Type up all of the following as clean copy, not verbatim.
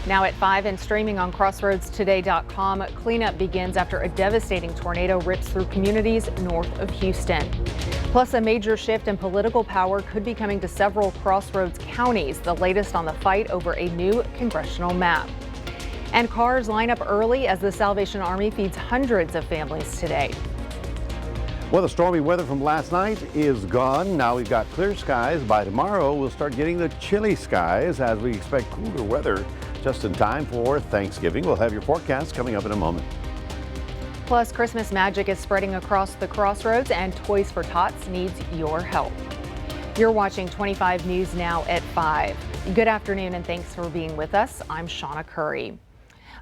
Now at 5 and streaming on crossroadstoday.com, cleanup begins after a devastating tornado rips through communities north of Houston. Plus, a major shift in political power could be coming to several Crossroads counties, the latest on the fight over a new congressional map. And cars line up early as the Salvation Army feeds hundreds of families today. Well, the stormy weather from last night is gone. Now we've got clear skies. By tomorrow, we'll start getting the chilly skies as we expect cooler weather just in time for Thanksgiving. We'll have your forecast coming up in a moment. Plus, Christmas magic is spreading across the Crossroads, and Toys for Tots needs your help. You're watching 25 News now at 5. Good afternoon and thanks for being with us. I'm Shawna Currie.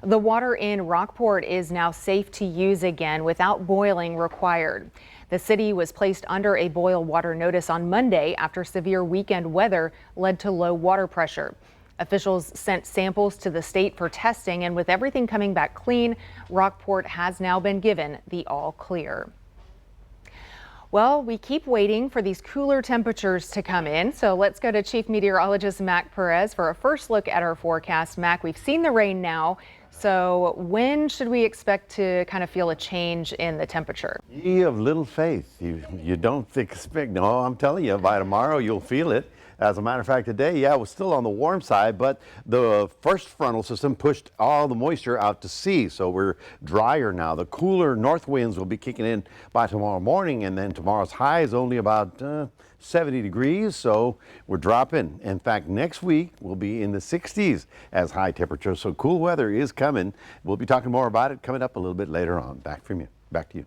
The water in Rockport is now safe to use again without boiling required. The city was placed under a boil water notice on Monday after severe weekend weather led to low water pressure. Officials sent samples to the state for testing, and with everything coming back clean, Rockport has now been given the all clear. Well, we keep waiting for these cooler temperatures to come in, so let's go to Chief Meteorologist Mac Perez for a first look at our forecast. Mac, we've seen the rain now, so when should we expect to kind of feel a change in the temperature? Ye of little faith. You don't expect, no, I'm telling you, by tomorrow you'll feel it. As a matter of fact, today, yeah, it was still on the warm side, but the first frontal system pushed all the moisture out to sea, so we're drier now. The cooler north winds will be kicking in by tomorrow morning, and then tomorrow's high is only about 70 degrees, so we're dropping. In fact, next week we'll be in the 60s as high temperatures, so cool weather is coming. We'll be talking more about it coming up a little bit later on. Back to you.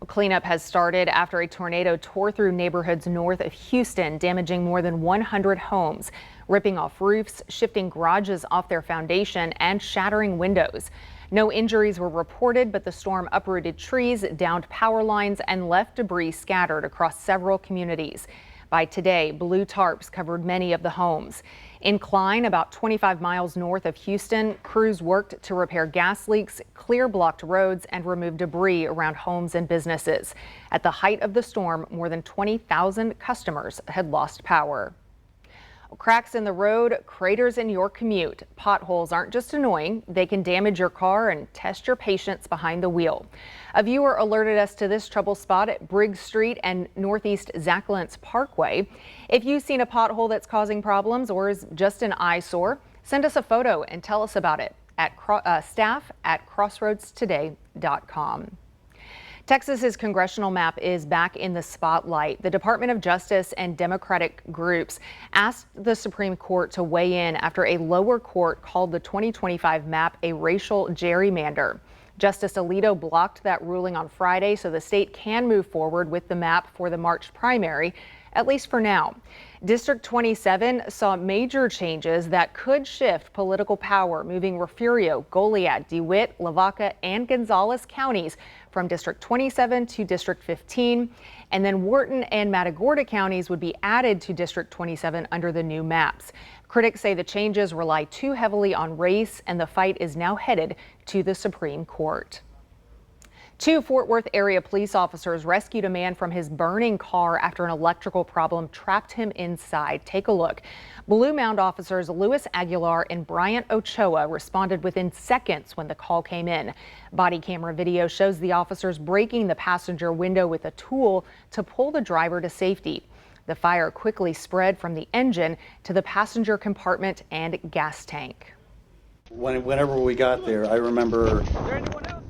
Cleanup has started after a tornado tore through neighborhoods north of Houston, damaging more than 100 homes, ripping off roofs, shifting garages off their foundation, and shattering windows. No injuries were reported, but the storm uprooted trees, downed power lines, and left debris scattered across several communities. By today, blue tarps covered many of the homes. In Klein, about 25 miles north of Houston, crews worked to repair gas leaks, clear blocked roads, and remove debris around homes and businesses. At the height of the storm, more than 20,000 customers had lost power. Cracks in the road, craters in your commute. Potholes aren't just annoying, they can damage your car and test your patience behind the wheel. A viewer alerted us to this trouble spot at Briggs Street and Northeast Zacklance Parkway. If you've seen a pothole that's causing problems or is just an eyesore, send us a photo and tell us about it at staff@crossroadstoday.com. Texas's congressional map is back in the spotlight. The Department of Justice and Democratic groups asked the Supreme Court to weigh in after a lower court called the 2025 map a racial gerrymander. Justice Alito blocked that ruling on Friday, so the state can move forward with the map for the March primary, at least for now. District 27 saw major changes that could shift political power, moving Refugio, Goliad, DeWitt, Lavaca, and Gonzales counties from District 27 to District 15. And then Wharton and Matagorda counties would be added to District 27 under the new maps. Critics say the changes rely too heavily on race, and the fight is now headed to the Supreme Court. 2 Fort Worth area police officers rescued a man from his burning car after an electrical problem trapped him inside. Take a look. Blue Mound officers Luis Aguilar and Bryant Ochoa responded within seconds when the call came in. Body camera video shows the officers breaking the passenger window with a tool to pull the driver to safety. The fire quickly spread from the engine to the passenger compartment and gas tank. Whenever we got there, I remember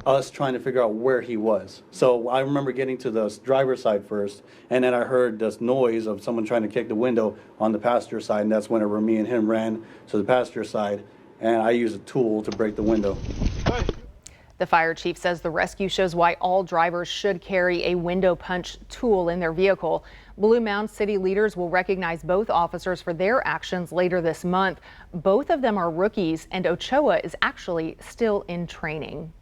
us trying to figure out where he was. So I remember getting to the driver's side first, and then I heard this noise of someone trying to kick the window on the passenger side, and that's whenever me and him ran to the passenger side, and I used a tool to break the window. The fire chief says the rescue shows why all drivers should carry a window punch tool in their vehicle. Blue Mound city leaders will recognize both officers for their actions later this month. Both of them are rookies, and Ochoa is actually still in training.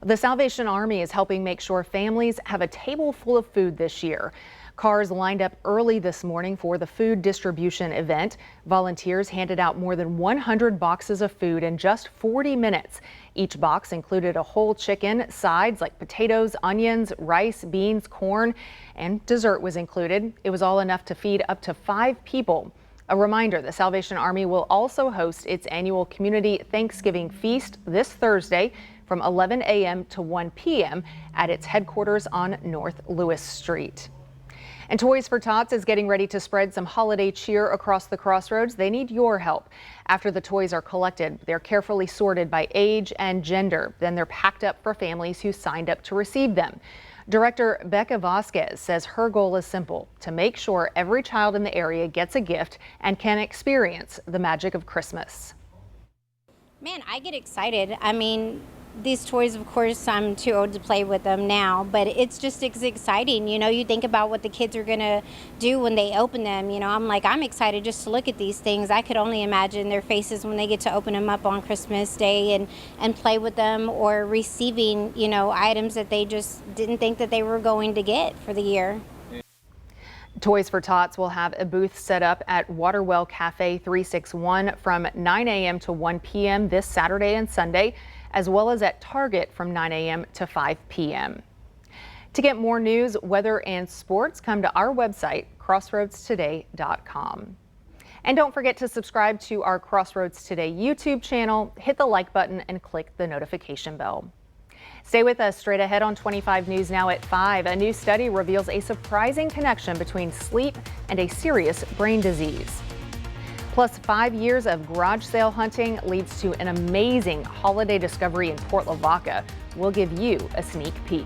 The Salvation Army is helping make sure families have a table full of food this year. Cars lined up early this morning for the food distribution event. Volunteers handed out more than 100 boxes of food in just 40 minutes. Each box included a whole chicken, sides like potatoes, onions, rice, beans, corn, and dessert was included. It was all enough to feed up to 5 people. A reminder, the Salvation Army will also host its annual community Thanksgiving feast this Thursday from 11 a.m. to 1 p.m. at its headquarters on North Lewis Street. And Toys for Tots is getting ready to spread some holiday cheer across the crossroads. They need your help. After the toys are collected, they're carefully sorted by age and gender. Then they're packed up for families who signed up to receive them. Director Becca Vasquez says her goal is simple: to make sure every child in the area gets a gift and can experience the magic of Christmas. Man, I get excited. I mean, these toys, of course, I'm too old to play with them now, but it's exciting. You know, you think about what the kids are going to do when they open them. You know, I'm excited just to look at these things. I could only imagine their faces when they get to open them up on Christmas Day and play with them, or receiving, you know, items that they just didn't think that they were going to get for the year. Toys for Tots will have a booth set up at Waterwell Cafe 361 from 9 a.m. to 1 p.m. this Saturday and Sunday, as well as at Target from 9 a.m. to 5 p.m. To get more news, weather, and sports, come to our website, crossroadstoday.com. And don't forget to subscribe to our Crossroads Today YouTube channel, hit the like button, and click the notification bell. Stay with us. Straight ahead on 25 News Now at 5. A new study reveals a surprising connection between sleep and a serious brain disease. Plus, 5 years of garage sale hunting leads to an amazing holiday discovery in Port Lavaca. We'll give you a sneak peek.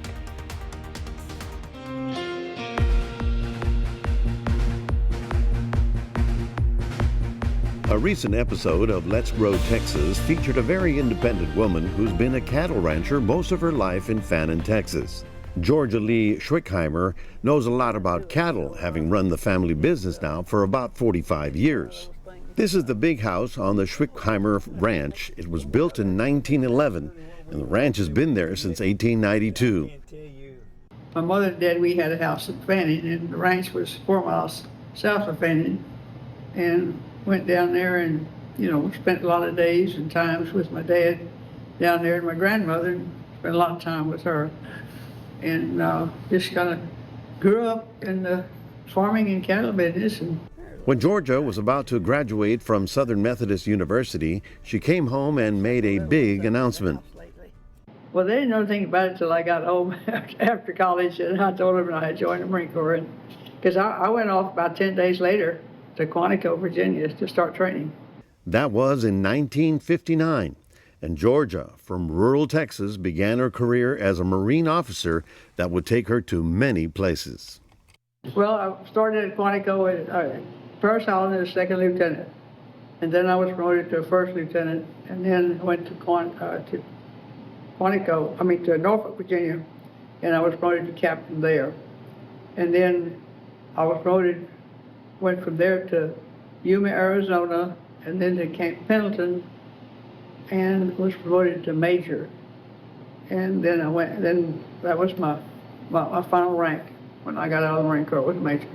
A recent episode of Let's Grow Texas featured a very independent woman who's been a cattle rancher most of her life in Fannin, Texas. Georgia Lee Schwickheimer knows a lot about cattle, having run the family business now for about 45 years. This is the big house on the Schwickheimer Ranch. It was built in 1911, and the ranch has been there since 1892. My mother and dad, we had a house in Fannin, and the ranch was 4 miles south of Fannin, and went down there and, you know, spent a lot of days and times with my dad down there, and my grandmother, and spent a lot of time with her. And just kind of grew up in the farming and cattle business. And when Georgia was about to graduate from Southern Methodist University, she came home and made a big announcement. Well, they didn't know anything about it till I got home after college, and I told them I had joined the Marine Corps. Because I went off about 10 days later to Quantico, Virginia, to start training. That was in 1959, and Georgia, from rural Texas, began her career as a Marine officer that would take her to many places. Well, I started at Quantico at first I was a second lieutenant, and then I was promoted to a first lieutenant, and then went to Norfolk, Virginia, and I was promoted to captain there. And then I was promoted, went from there to Yuma, Arizona, and then to Camp Pendleton, and was promoted to major. And then that was my final rank when I got out of the Marine Corps, was major.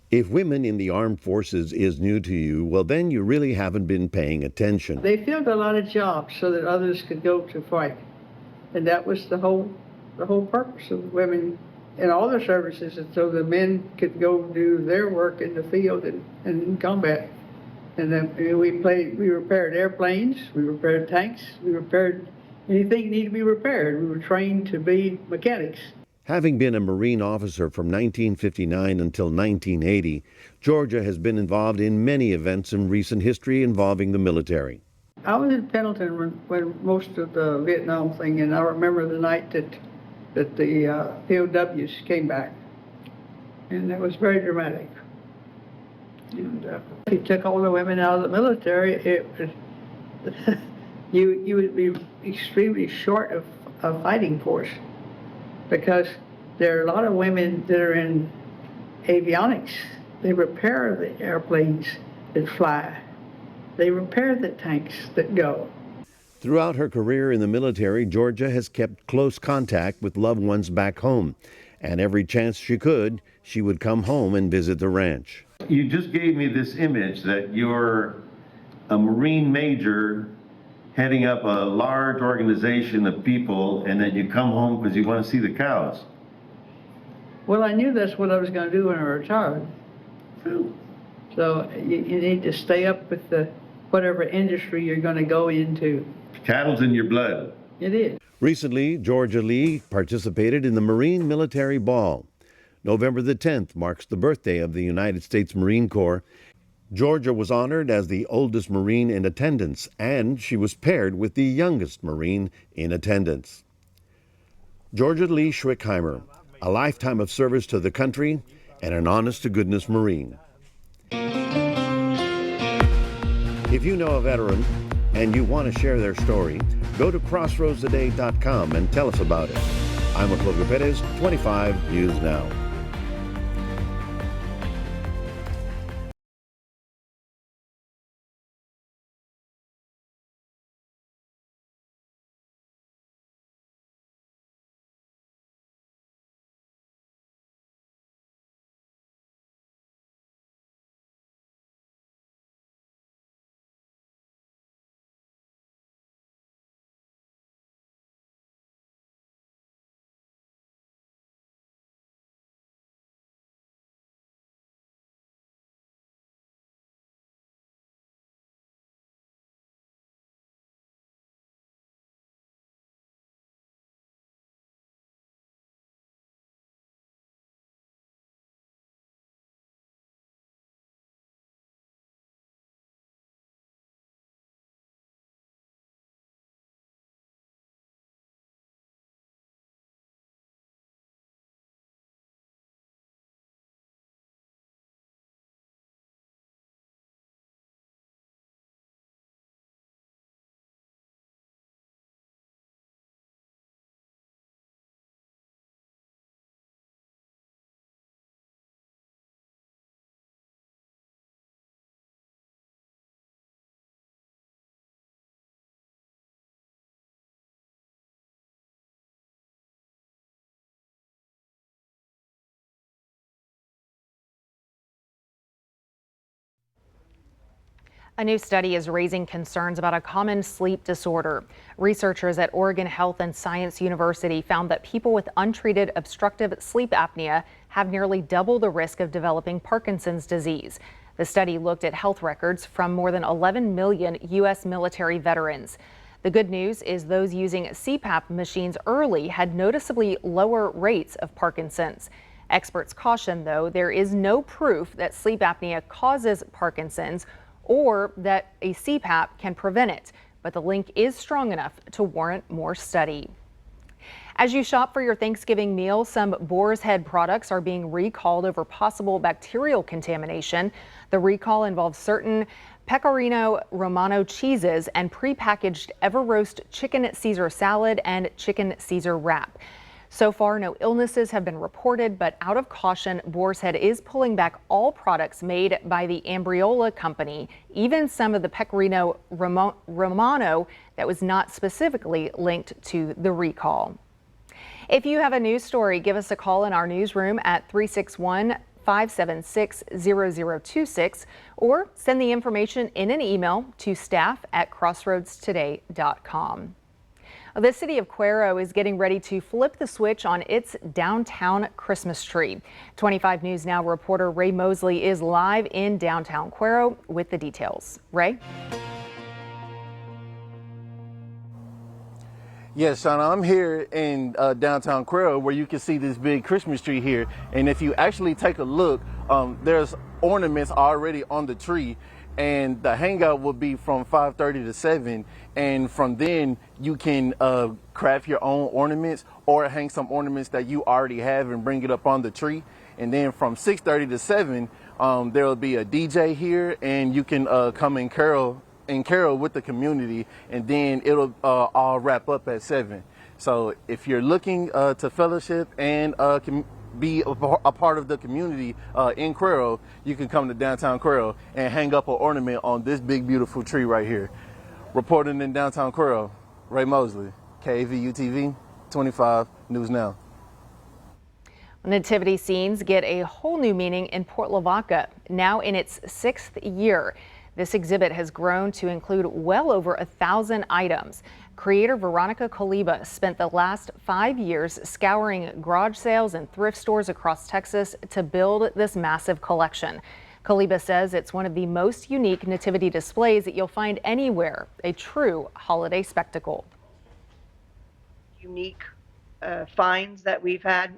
If women in the armed forces is new to you, well, then you really haven't been paying attention. They filled a lot of jobs so that others could go to fight. And that was the whole purpose of women in all their services, and so the men could go do their work in the field and in combat. And then we repaired airplanes, we repaired tanks, we repaired anything that needed to be repaired. We were trained to be mechanics. Having been a Marine officer from 1959 until 1980, Georgia has been involved in many events in recent history involving the military. I was in Pendleton when most of the Vietnam thing, and I remember the night that the POWs came back, and it was very dramatic. And he took all the women out of the military. It was you would be extremely short of a fighting force, because there are a lot of women that are in avionics. They repair the airplanes that fly. They repair the tanks that go. Throughout her career in the military, Georgia has kept close contact with loved ones back home, and every chance she could, she would come home and visit the ranch. You just gave me this image that you're a Marine major heading up a large organization of people, and then you come home because you want to see the cows. Well, I knew that's what I was going to do when I retired. So So you need to stay up with the whatever industry you're going to go into. Cattle's in your blood. It is. Recently, Georgia Lee participated in the Marine Military Ball. November the 10th marks the birthday of the United States Marine Corps. Georgia was honored as the oldest Marine in attendance, and she was paired with the youngest Marine in attendance. Georgia Lee Schwickheimer, a lifetime of service to the country and an honest-to-goodness Marine. If you know a veteran and you want to share their story, go to crossroadstoday.com and tell us about it. I'm Octavio Perez, 25 News Now. A new study is raising concerns about a common sleep disorder. Researchers at Oregon Health and Science University found that people with untreated obstructive sleep apnea have nearly double the risk of developing Parkinson's disease. The study looked at health records from more than 11 million U.S. military veterans. The good news is those using CPAP machines early had noticeably lower rates of Parkinson's. Experts caution, though, there is no proof that sleep apnea causes Parkinson's or that a CPAP can prevent it, but the link is strong enough to warrant more study. As you shop for your Thanksgiving meal, some Boar's Head products are being recalled over possible bacterial contamination. The recall involves certain Pecorino Romano cheeses and prepackaged Ever-Roast chicken Caesar salad and chicken Caesar wrap. So far, no illnesses have been reported, but out of caution, Boar's Head is pulling back all products made by the Ambriola company, even some of the Pecorino Romano that was not specifically linked to the recall. If you have a news story, give us a call in our newsroom at 361-576-0026 or send the information in an email to staff@crossroadstoday.com. The city of Cuero is getting ready to flip the switch on its downtown Christmas tree. 25 News Now reporter Ray Mosley is live in downtown Cuero with the details. Ray? Yes, Shawna, I'm here in downtown Currie where you can see this big Christmas tree here. And if you actually take a look, there's ornaments already on the tree. And the hangout will be from 5:30 to 7. And from then you can craft your own ornaments or hang some ornaments that you already have and bring it up on the tree. And then from 6:30 to 7, there will be a DJ here and you can come and carol with the community, and then it'll all wrap up at 7. So if you're looking to fellowship and be a part of the community in Cuero, you can come to downtown Cuero and hang up an ornament on this big beautiful tree right here. Reporting in downtown Cuero, Ray Mosley, KAVU TV, 25 News Now. Nativity scenes get a whole new meaning in Port Lavaca, now in its 6th year. This exhibit has grown to include well over 1,000 items. Creator Veronica Coliba spent the last 5 years scouring garage sales and thrift stores across Texas to build this massive collection. Kaliba says it's one of the most unique nativity displays that you'll find anywhere, a true holiday spectacle. Unique finds that we've had.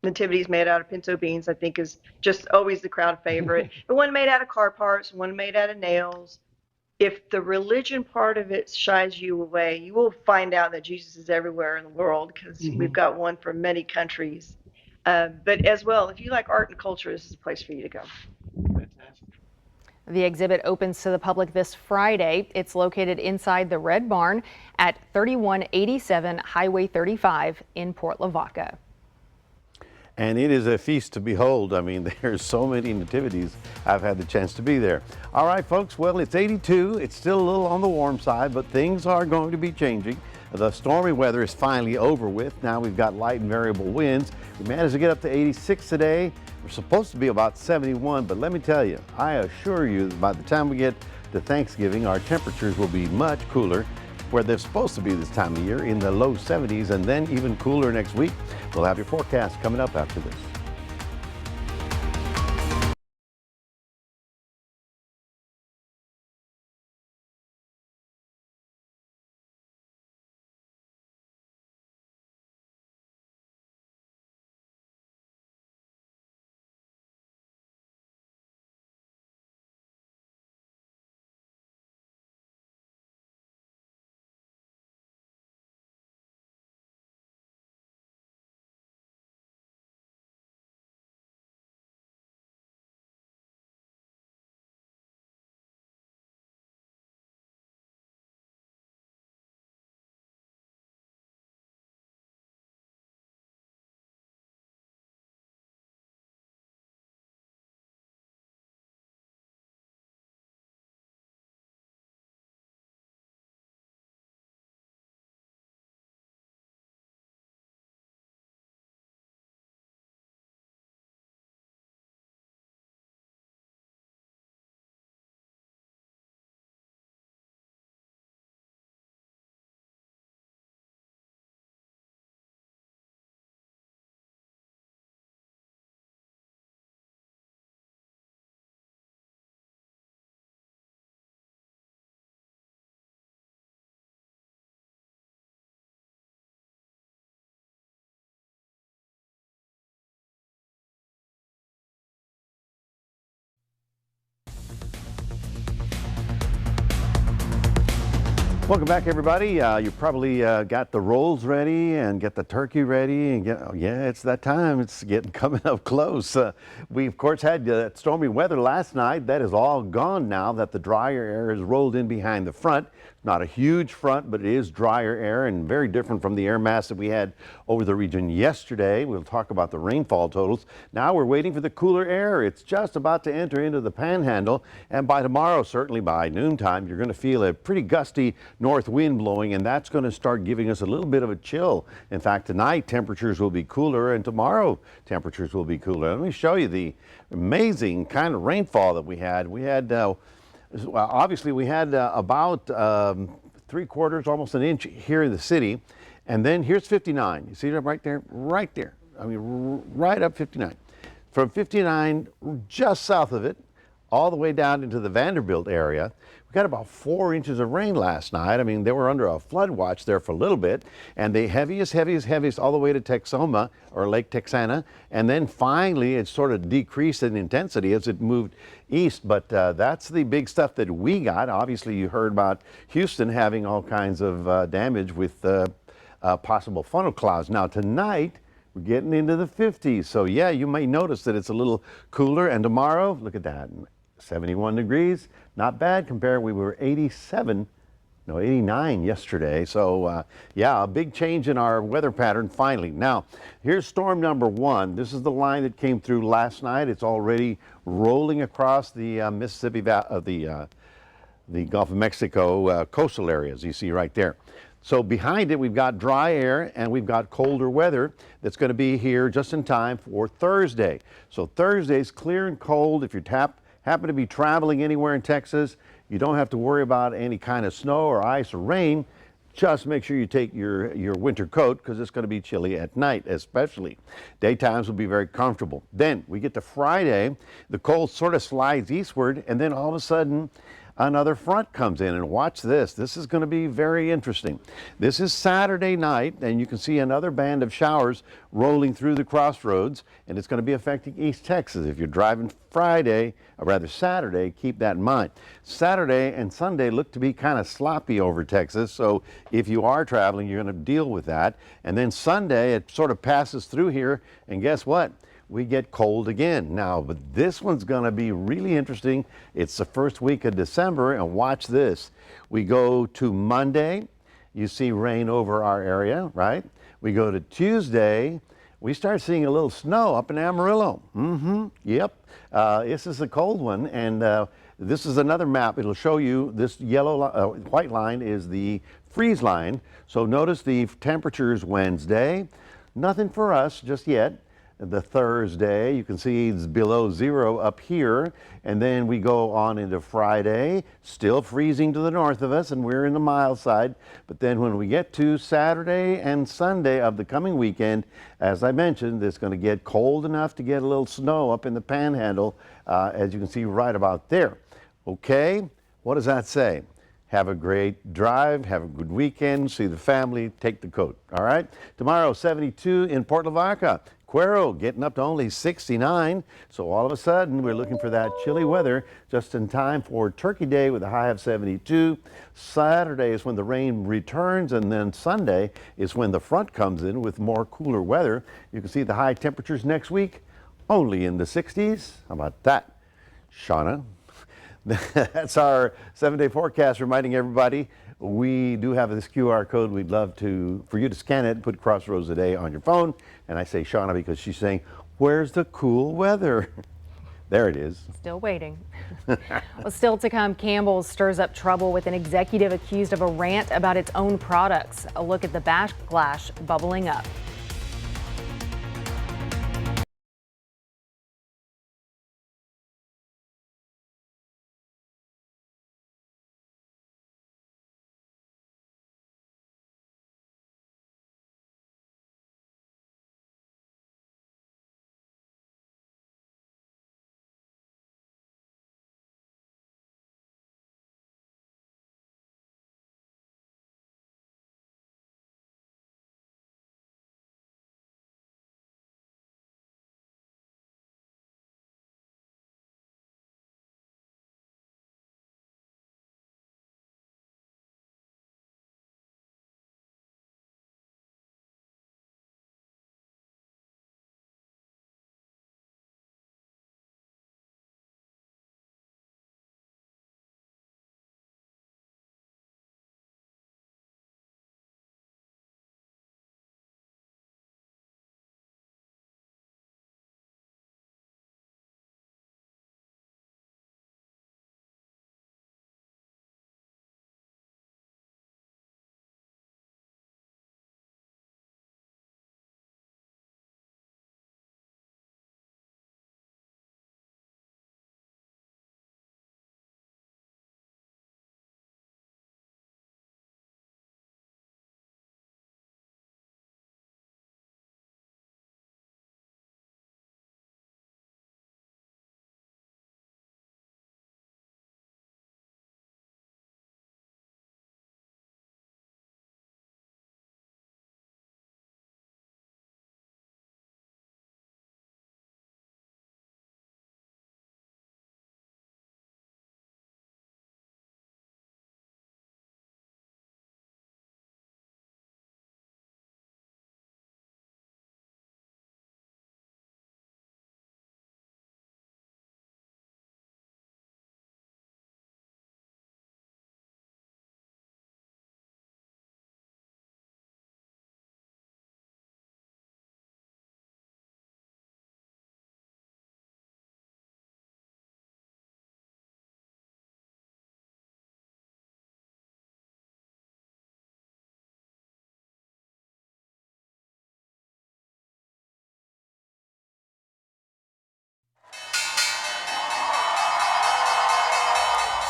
Nativities made out of pinto beans, I think, is just always the crowd favorite. But one made out of car parts, one made out of nails. If the religion part of it shies you away, you will find out that Jesus is everywhere in the world because we've got one from many countries. But as well, if you like art and culture, this is a place for you to go. The exhibit opens to the public this Friday. It's located inside the Red Barn at 3187 Highway 35 in Port Lavaca. And it is a feast to behold. I mean, there's so many nativities. I've had the chance to be there. All right, folks, well, it's 82. It's still a little on the warm side, but things are going to be changing. The stormy weather is finally over with. Now we've got light and variable winds. We managed to get up to 86 today. We're supposed to be about 71, but let me tell you, I assure you that by the time we get to Thanksgiving, our temperatures will be much cooler, where they're supposed to be this time of year, in the low 70s, and then even cooler next week. We'll have your forecast coming up after this. Welcome back, everybody. You probably got the rolls ready and get the turkey ready and get, oh, yeah, it's that time. It's getting coming up close. We, of course, had stormy weather last night. That is all gone now that the drier air is rolled in behind the front. Not a huge front, but it is drier air and very different from the air mass that we had over the region yesterday. We'll talk about the rainfall totals. Now we're waiting for the cooler air. It's just about to enter into the panhandle, and by tomorrow, certainly by noontime, you're going to feel a pretty gusty north wind blowing, and that's going to start giving us a little bit of a chill. In fact, tonight temperatures will be cooler, and tomorrow temperatures will be cooler. Let me show you the amazing kind of rainfall that we had. Obviously, we had about 3/4, almost an inch here in the city. And then here's 59. You see that right there? Right there. I mean, right up 59. From 59, just south of it, all the way down into the Vanderbilt area. We got about 4 inches of rain last night. I mean, they were under a flood watch there for a little bit, and the heaviest all the way to Texoma, or Lake Texana, and then finally it sort of decreased in intensity as it moved east. But that's the big stuff that we got. Obviously, you heard about Houston having all kinds of damage with possible funnel clouds. Now tonight, we're getting into the 50s. So yeah, you may notice that it's a little cooler, and tomorrow, look at that. 71 degrees, not bad compared. We were 89 yesterday. So yeah, a big change in our weather pattern finally. Now, here's storm number 1. This is the line that came through last night. It's already rolling across the Mississippi Valley, the Gulf of Mexico coastal areas you see right there. So behind it, we've got dry air and we've got colder weather that's going to be here just in time for Thursday. So Thursday's clear and cold. If you happen to be traveling anywhere in Texas, you don't have to worry about any kind of snow or ice or rain. just make sure you take your winter coat because it's going to be chilly at night especially. Daytimes will be very comfortable. Then we get to Friday, the cold sort of slides eastward, and then all of a sudden another front comes in, and watch this. This is going to be very interesting. This is Saturday night, and you can see another band of showers rolling through the crossroads, and it's going to be affecting East Texas. If you're driving Friday, or rather Saturday, keep that in mind. Saturday and Sunday look to be kind of sloppy over Texas, so if you are traveling, you're going to deal with that. And then Sunday, it sort of passes through here, and guess what? We get cold again. Now, but this one's going to be really interesting. It's the first week of December, and watch this. We go to Monday, you see rain over our area, right? We go to Tuesday, we start seeing a little snow up in Amarillo. Yep. This is a cold one, and this is another map. It'll show you this white line is the freeze line. So notice the temperatures Wednesday. Nothing for us just yet. The Thursday, you can see it's below 0 up here, and then we go on into Friday, still freezing to the north of us, and we're in the mild side. But then when we get to Saturday and Sunday of the coming weekend, as I mentioned, it's going to get cold enough to get a little snow up in the panhandle, as you can see right about there. Okay, what does that say? Have a great drive, have a good weekend, see the family, take the coat, all right? Tomorrow, 72 in Port Lavaca. Cuero getting up to only 69, so all of a sudden we're looking for that chilly weather just in time for Turkey Day with a high of 72. Saturday is when the rain returns, and then Sunday is when the front comes in with more cooler weather. You can see the high temperatures next week only in the 60s. How about that, Shawna? That's our 7-day forecast, reminding everybody we do have this QR code. We'd love for you to scan it and put Crossroads Today on your phone. And I say Shawna because she's saying, where's the cool weather? There it is. Still waiting. Well, still to come, Campbell's stirs up trouble with an executive accused of a rant about its own products. A look at the backlash bubbling up.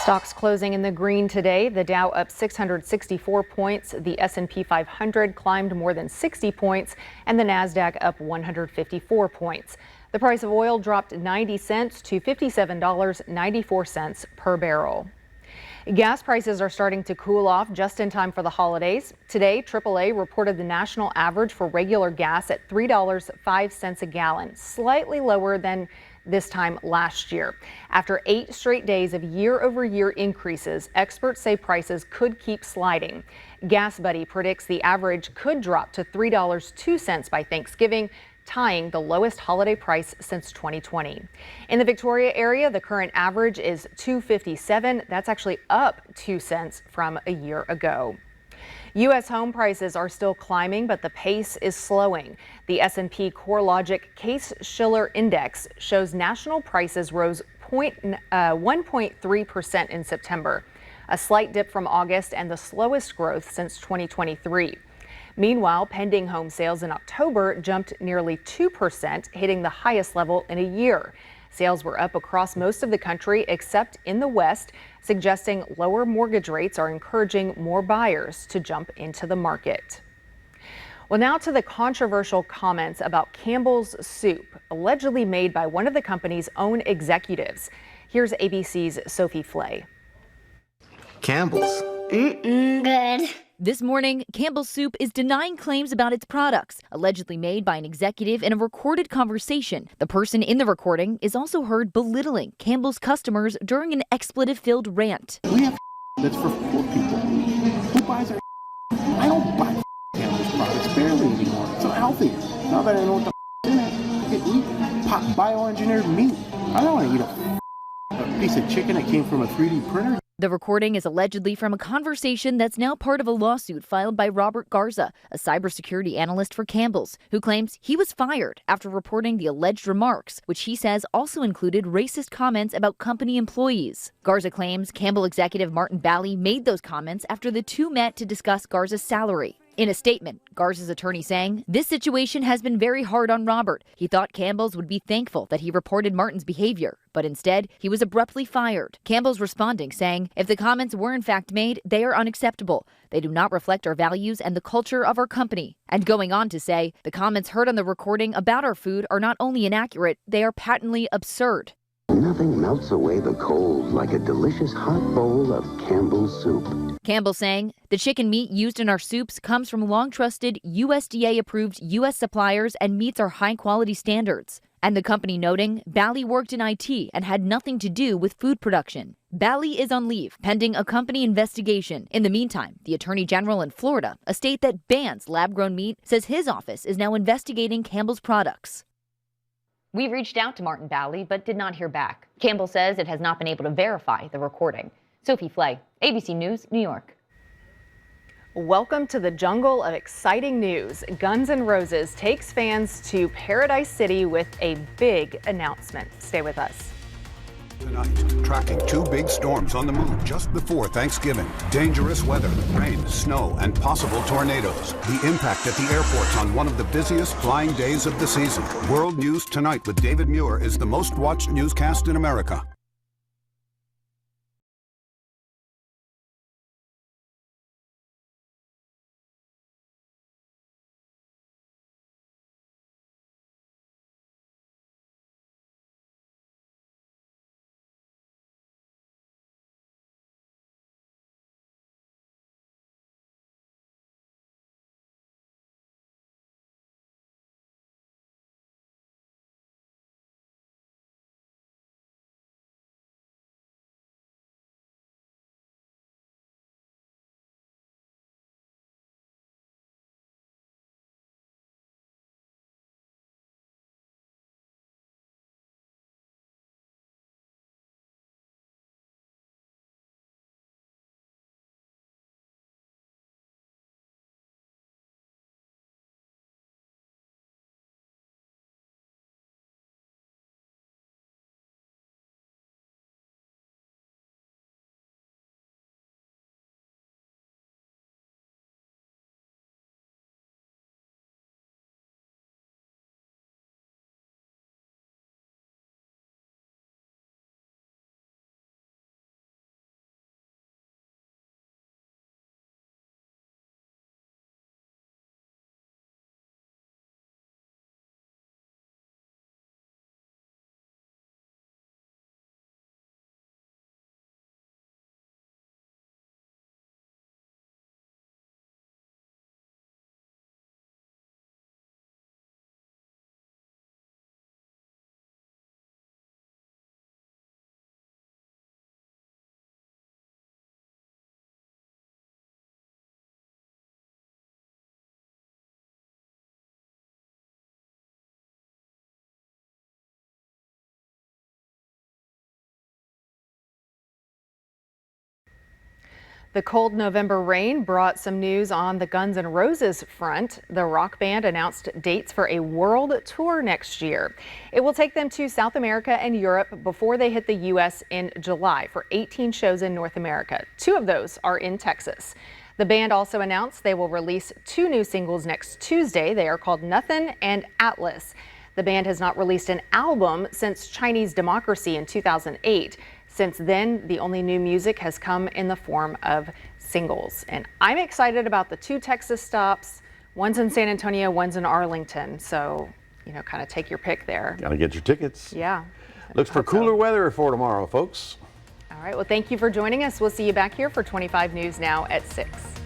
Stocks closing in the green today. The Dow up 664 points. The S&P 500 climbed more than 60 points, and the Nasdaq up 154 points. The price of oil dropped 90 cents to $57.94 per barrel. Gas prices are starting to cool off just in time for the holidays. Today, AAA reported the national average for regular gas at $3.05 a gallon, slightly lower than this time last year. After 8 straight days of year-over-year increases, experts say prices could keep sliding. Gas Buddy predicts the average could drop to $3.02 by Thanksgiving, tying the lowest holiday price since 2020. In the Victoria area, the current average is $2.57. That's actually up 2 cents from a year ago. U.S. home prices are still climbing, but the pace is slowing. The S&P CoreLogic Case-Shiller Index shows national prices rose 1.3% in September, a slight dip from August and the slowest growth since 2023. Meanwhile, pending home sales in October jumped nearly 2%, hitting the highest level in a year. Sales were up across most of the country except in the West, suggesting lower mortgage rates are encouraging more buyers to jump into the market. Well, now to the controversial comments about Campbell's soup, allegedly made by one of the company's own executives. Here's ABC's Sophie Flay. Campbell's. Good. This morning, Campbell's Soup is denying claims about its products, allegedly made by an executive in a recorded conversation. The person in the recording is also heard belittling Campbell's customers during an expletive-filled rant. We have that's for poor people. Who buys our I don't buy Campbell's products barely anymore. It's unhealthy. Now that I know what the in it, I can eat bioengineered meat. I don't want to eat a piece of chicken that came from a 3D printer. The recording is allegedly from a conversation that's now part of a lawsuit filed by Robert Garza, a cybersecurity analyst for Campbell's, who claims he was fired after reporting the alleged remarks, which he says also included racist comments about company employees. Garza claims Campbell executive Martin Bally made those comments after the two met to discuss Garza's salary. In a statement, Garza's attorney saying, "This situation has been very hard on Robert. He thought Campbell's would be thankful that he reported Martin's behavior, but instead, he was abruptly fired." Campbell's responding, saying, "If the comments were in fact made, they are unacceptable. They do not reflect our values and the culture of our company." And going on to say, "The comments heard on the recording about our food are not only inaccurate, they are patently absurd." Nothing melts away the cold like a delicious hot bowl of Campbell's soup. Campbell saying, "The chicken meat used in our soups comes from long-trusted, USDA-approved U.S. suppliers and meets our high-quality standards." And the company noting, Bally worked in IT and had nothing to do with food production. Bally is on leave, pending a company investigation. In the meantime, the Attorney General in Florida, a state that bans lab-grown meat, says his office is now investigating Campbell's products. We reached out to Martin Bally, but did not hear back. Campbell says it has not been able to verify the recording. Sophie Flay, ABC News, New York. Welcome to the jungle of exciting news. Guns N' Roses takes fans to Paradise City with a big announcement. Stay with us. Tonight, tracking two big storms on the move just before Thanksgiving. Dangerous weather, rain, snow, and possible tornadoes. The impact at the airports on one of the busiest flying days of the season. World News Tonight with David Muir is the most watched newscast in America. The cold November rain brought some news on the Guns N' Roses front. The rock band announced dates for a world tour next year. It will take them to South America and Europe before they hit the U.S. in July for 18 shows in North America. 2 of those are in Texas. The band also announced they will release 2 new singles next Tuesday. They are called Nothing and Atlas. The band has not released an album since Chinese Democracy in 2008. Since then, the only new music has come in the form of singles. And I'm excited about the 2 Texas stops. One's in San Antonio, one's in Arlington. So, kind of take your pick there. Gotta get your tickets. Yeah. Looks for cooler weather for tomorrow, folks. All right. Well, thank you for joining us. We'll see you back here for 25 News Now at 6.